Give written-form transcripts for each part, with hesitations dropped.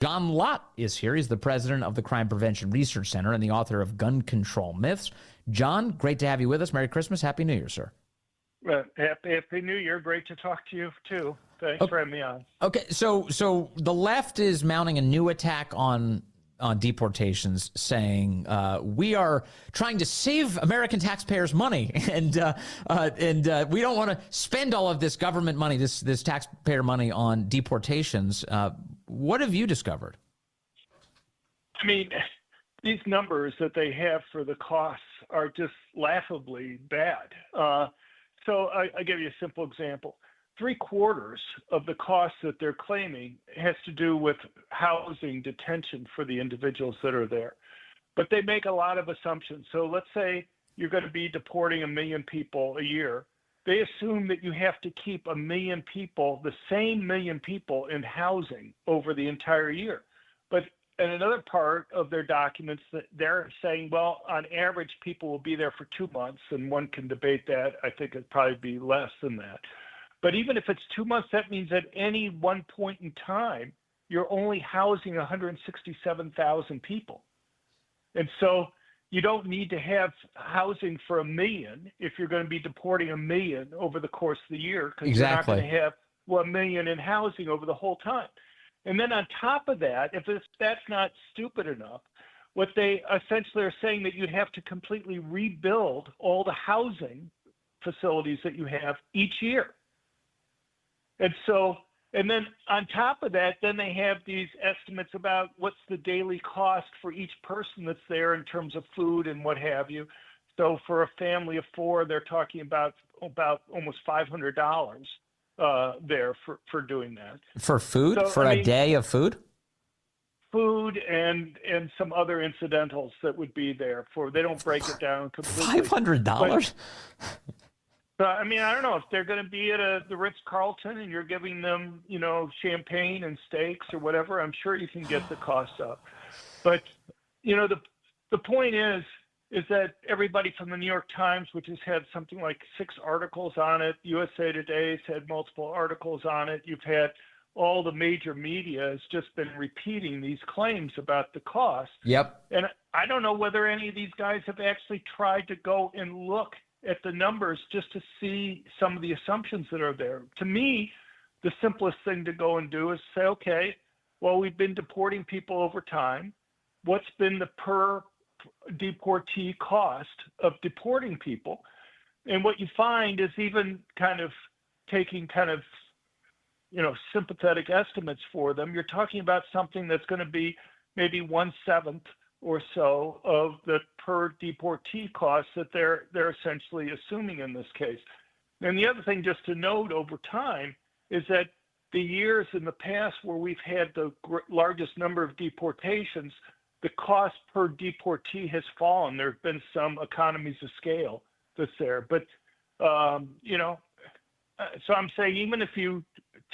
John Lott is here. He's the president of the Crime Prevention Research Center and the author of Gun Control Myths. John, great to have you with us. Merry Christmas. Happy New Year, sir. Happy New Year. Great to talk to you, too. Thanks for having me on. Okay, so the left is mounting a new attack on deportations, saying we are trying to save American taxpayers' money, and we don't want to spend all of this government money, this taxpayer money, on deportations. What have you discovered? I mean, these numbers that they have for the costs are just laughably bad. So I'll give you a simple example. 3/4 of the costs that they're claiming has to do with housing detention for the individuals that are there. But they make a lot of assumptions. So let's say you're going to be deporting 1 million people a year. They assume that you have to keep 1 million people, the same 1 million people, in housing over the entire year. But in another part of their documents, that they're saying, well, on average, people will be there for 2 months, and one can debate that. I think it'd probably be less than that. But even if it's 2 months, that means at any one point in time, you're only housing 167,000 people. And so you don't need to have housing for 1 million if you're going to be deporting 1 million over the course of the year, because you're not going to have 1 million in housing over the whole time. And then on top of that, if that's not stupid enough, what they essentially are saying that you'd have to completely rebuild all the housing facilities that you have each year. And then on top of that, then they have these estimates about what's the daily cost for each person that's there in terms of food and what have you. So for a family of 4, they're talking about almost $500 there for doing that. For food? So, a day of food? Food and some other incidentals that would be there. They don't break it down completely. $500? I mean, I don't know if they're going to be at the Ritz-Carlton and you're giving them, champagne and steaks or whatever. I'm sure you can get the costs up. But, the point is that everybody from the New York Times, which has had something like 6 articles on it, USA Today has had multiple articles on it. You've had all the major media has just been repeating these claims about the cost. Yep. And I don't know whether any of these guys have actually tried to go and look at the numbers just to see some of the assumptions that are there. To me, the simplest thing to go and do is say, okay, well, we've been deporting people over time. What's been the per deportee cost of deporting people? And what you find is even kind of taking sympathetic estimates for them, you're talking about something that's going to be maybe 1/7 or so of the per deportee costs that they're essentially assuming in this case. And the other thing just to note over time is that the years in the past where we've had the largest number of deportations, the cost per deportee has fallen. There have been some economies of scale that's there. But, so I'm saying even if you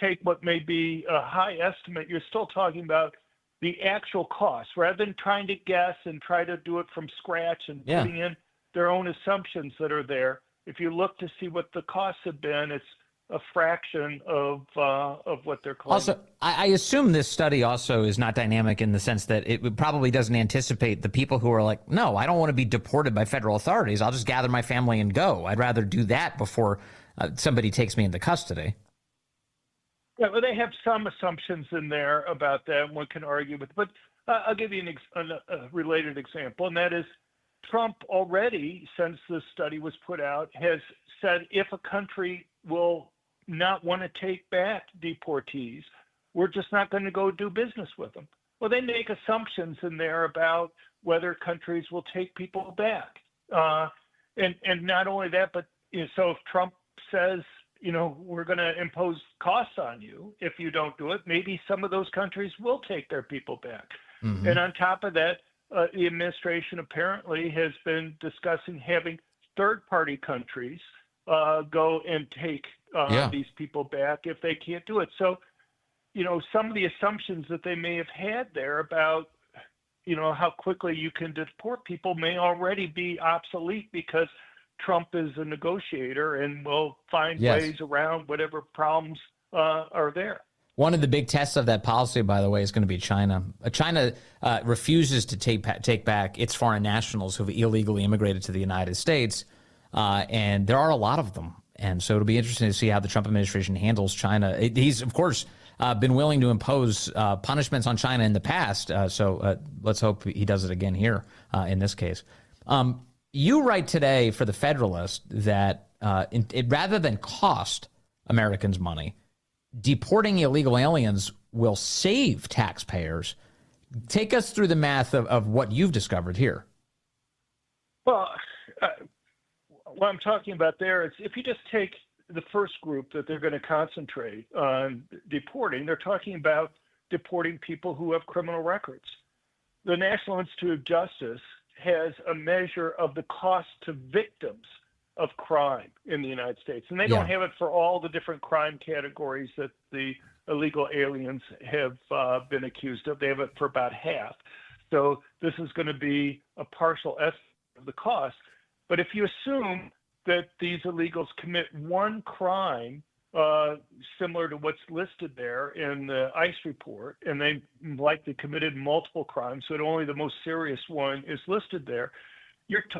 take what may be a high estimate, you're still talking about the actual cost, rather than trying to guess and try to do it from scratch and putting in their own assumptions that are there. If you look to see what the costs have been, it's a fraction of what they're claiming. Also, I assume this study also is not dynamic in the sense that it probably doesn't anticipate the people who are like, no, I don't want to be deported by federal authorities. I'll just gather my family and go. I'd rather do that before somebody takes me into custody. Yeah, well, they have some assumptions in there about that. One can argue with, but I'll give you a related example, and that is Trump already, since this study was put out, has said if a country will not want to take back deportees, we're just not going to go do business with them. Well, they make assumptions in there about whether countries will take people back. And not only that, but so if Trump says, we're going to impose costs on you if you don't do it, maybe some of those countries will take their people back. Mm-hmm. And on top of that, the administration apparently has been discussing having third-party countries go and take these people back if they can't do it. So, some of the assumptions that they may have had there about, how quickly you can deport people may already be obsolete because Trump is a negotiator and will find ways around whatever problems are there. One of the big tests of that policy, by the way, is going to be China. China refuses to take back its foreign nationals who have illegally immigrated to the United States, and there are a lot of them. And so it'll be interesting to see how the Trump administration handles China. He's, of course, been willing to impose punishments on China in the past, so let's hope he does it again here in this case. You write today for the Federalist that rather than cost Americans money, deporting illegal aliens will save taxpayers. Take us through the math of what you've discovered here. Well, what I'm talking about there is if you just take the first group that they're going to concentrate on deporting, they're talking about deporting people who have criminal records. The National Institute of Justice has a measure of the cost to victims of crime in the United States. And they don't have it for all the different crime categories that the illegal aliens have been accused of. They have it for about half. So this is going to be a partial estimate of the cost. But if you assume that these illegals commit one crime similar to what's listed there in the ICE report, and they likely committed multiple crimes, so that only the most serious one is listed there,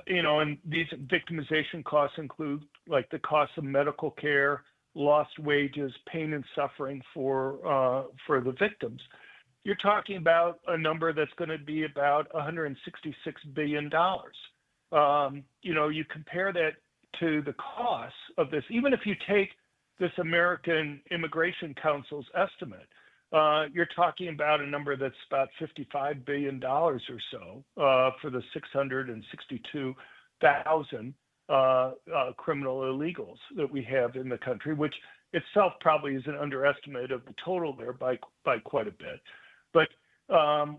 and these victimization costs include like the cost of medical care, lost wages, pain and suffering for the victims. You're talking about a number that's going to be about $166 billion. You compare that to the costs of this, even if you take this American Immigration Council's estimate, you're talking about a number that's about $55 billion or so for the 662,000 criminal illegals that we have in the country, which itself probably is an underestimate of the total there by quite a bit. But, so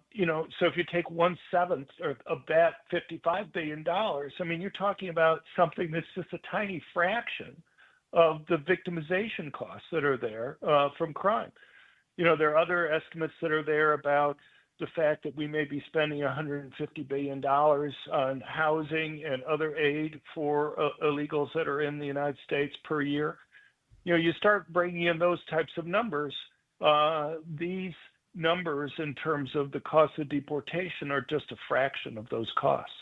if you take 1/7 of that $55 billion, I mean, you're talking about something that's just a tiny fraction of the victimization costs that are there from crime. There are other estimates that are there about the fact that we may be spending $150 billion on housing and other aid for illegals that are in the United States per year. You start bringing in those types of numbers, these numbers in terms of the cost of deportation are just a fraction of those costs.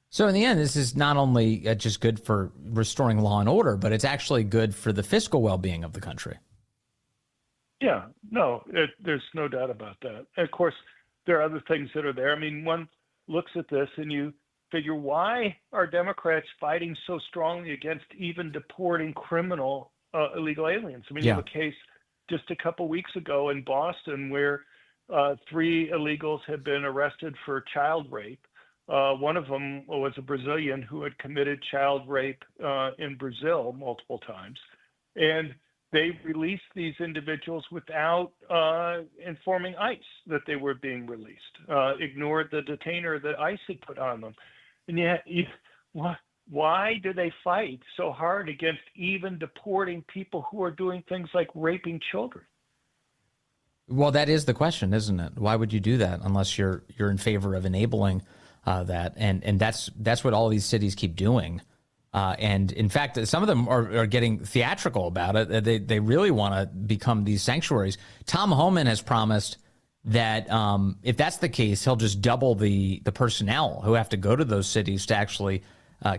So in the end, this is not only just good for restoring law and order, but it's actually good for the fiscal well-being of the country. Yeah, no, there's no doubt about that. And of course, there are other things that are there. I mean, one looks at this and you figure, why are Democrats fighting so strongly against even deporting criminal illegal aliens? I mean, you have a case just a couple weeks ago in Boston where 3 illegals had been arrested for child rape. One of them was a Brazilian who had committed child rape in Brazil multiple times. And they released these individuals without informing ICE that they were being released, ignored the detainer that ICE had put on them. And yet, why do they fight so hard against even deporting people who are doing things like raping children? Well, that is the question, isn't it? Why would you do that unless you're in favor of enabling that? And that's what all these cities keep doing. And in fact, some of them are getting theatrical about it. They really want to become these sanctuaries. Tom Homan has promised that if that's the case, he'll just double the personnel who have to go to those cities to actually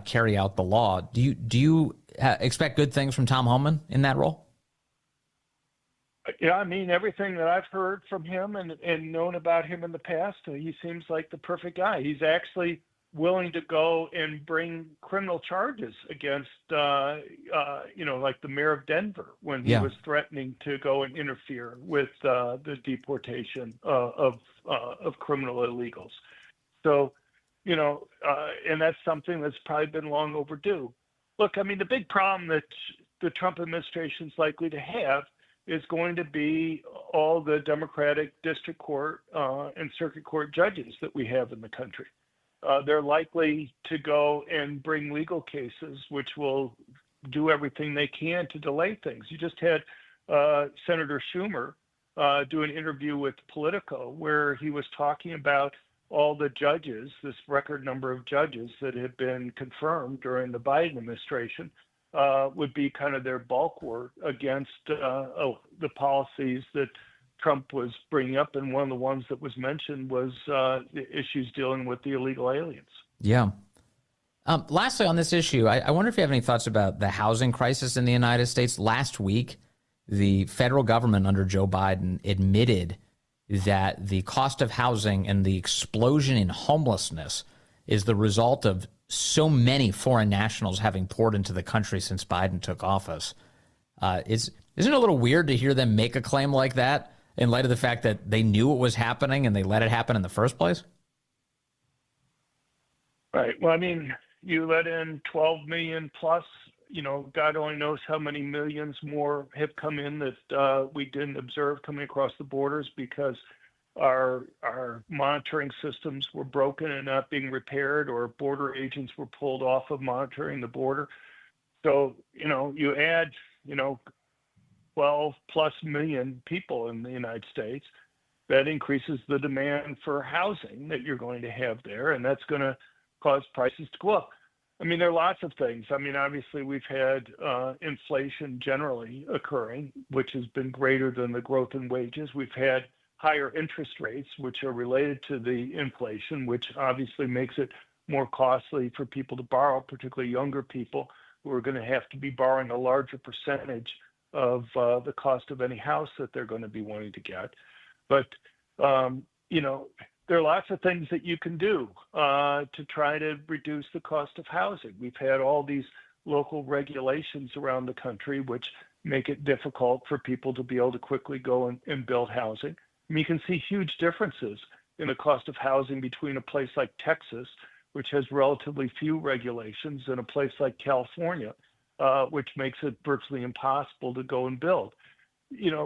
carry out the law. Do you expect good things from Tom Homan in that role? Yeah, I mean, everything that I've heard from him and known about him in the past, he seems like the perfect guy. He's actually willing to go and bring criminal charges against, like the mayor of Denver when he was threatening to go and interfere with the deportation of criminal illegals. So, and that's something that's probably been long overdue. Look, I mean, the big problem that the Trump administration is likely to have is going to be all the Democratic district court and circuit court judges that we have in the country. They're likely to go and bring legal cases, which will do everything they can to delay things. You just had Senator Schumer do an interview with Politico where he was talking about all the judges, this record number of judges that have been confirmed during the Biden administration, would be kind of their bulwark against the policies that Trump was bringing up, and one of the ones that was mentioned was the issues dealing with the illegal aliens. Yeah. Lastly, on this issue, I wonder if you have any thoughts about the housing crisis in the United States. Last week, the federal government under Joe Biden admitted that the cost of housing and the explosion in homelessness is the result of so many foreign nationals having poured into the country since Biden took office. Isn't it a little weird to hear them make a claim like that in light of the fact that they knew it was happening and they let it happen in the first place? Right. Well, I mean, you let in 12 million plus, God only knows how many millions more have come in that we didn't observe coming across the borders because our monitoring systems were broken and not being repaired, or border agents were pulled off of monitoring the border. So, you add, 12 plus million people in the United States, that increases the demand for housing that you're going to have there, and that's going to cause prices to go up. I mean, there are lots of things. I mean, obviously, we've had inflation generally occurring, which has been greater than the growth in wages. We've had higher interest rates, which are related to the inflation, which obviously makes it more costly for people to borrow, particularly younger people who are going to have to be borrowing a larger percentage of the cost of any house that they're going to be wanting to get. But, there are lots of things that you can do to try to reduce the cost of housing. We've had all these local regulations around the country which make it difficult for people to be able to quickly go and build housing. I mean, you can see huge differences in the cost of housing between a place like Texas, which has relatively few regulations, and a place like California, which makes it virtually impossible to go and build.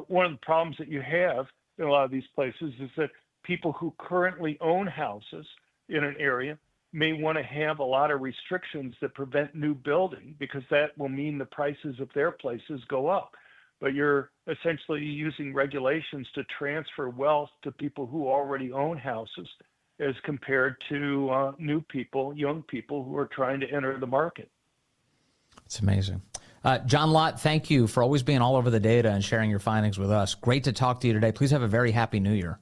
One of the problems that you have in a lot of these places is that people who currently own houses in an area may want to have a lot of restrictions that prevent new building, because that will mean the prices of their places go up. But you're essentially using regulations to transfer wealth to people who already own houses as compared to new people, young people who are trying to enter the market. It's amazing. John Lott, thank you for always being all over the data and sharing your findings with us. Great to talk to you today. Please have a very happy New Year.